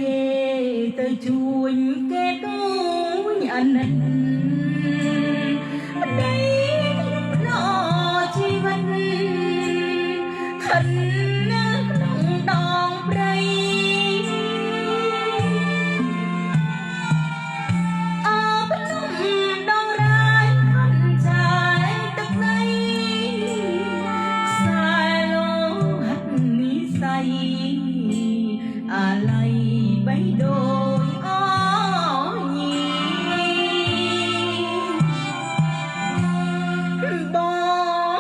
គេទៅជួញគេទូញអាណិនប្តីខ្ញុំផ្ដោជីវិតខិននៅក្នុងដងព្រៃអបលំដងរាយខនចាយទឹកដីខ្សែលោហិតនិស័យអាឡ័យបៃដូចអញីប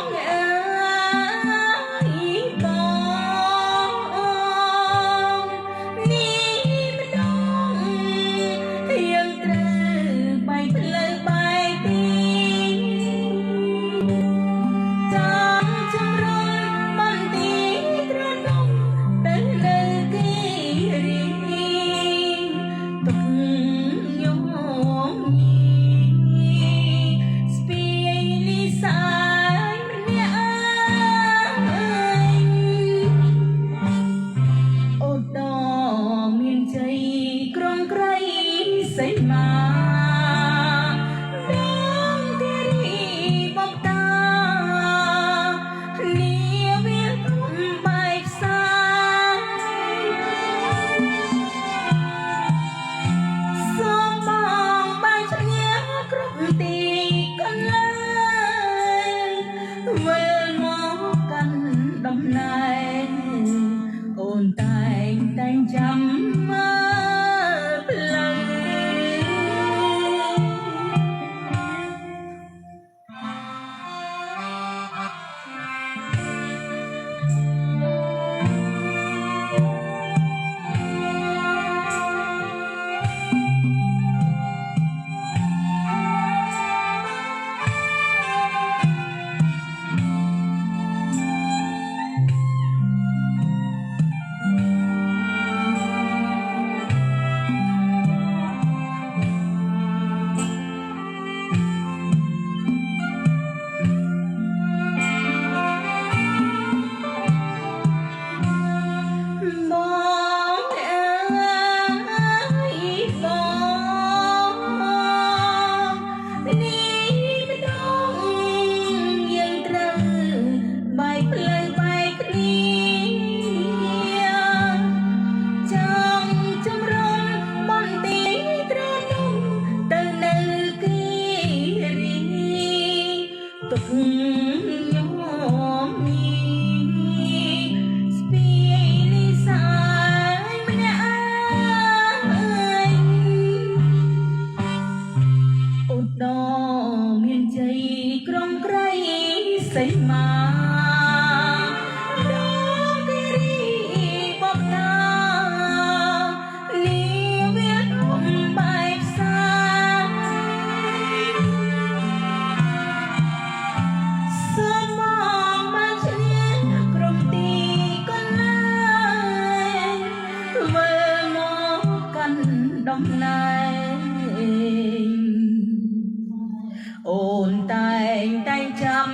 ងអើយបងនេះម្ដងយើងត្រូវបែកផ្លូវបែកទីចាំជំរុំបន្ទីត្រនំទៅនៅគេរីទុកញោមញីស្ពាយលីសាយម្នាក់អូតមានជ័យក្រុងក្រៃសីមាដងគេរីបបតានាវាលធំបែកផ្សាសូមបងបានឈ្នះគ្រប់ទីកន្លែងវិលមកកាន់ដំណែងអូនតែងចាំមើលផ្លូវបងអើយបងនេះម្ដងយើងត្រូវបែកផ្លូវបែកគ្នាចង់ជំរុំបន្ទីត្រនំទៅនៅគេរីទុកញោមញីស្ពាយលីសាយម្នាក់អូតមានជ័យក្រុងក្រៃសីមាដងគេរីបបតានាវាលធំបែកផ្សាសូមបងបានឈ្នះគ្រប់ទីកន្លែងវិលមកកាន់ដំណែងអូនតែងចាំ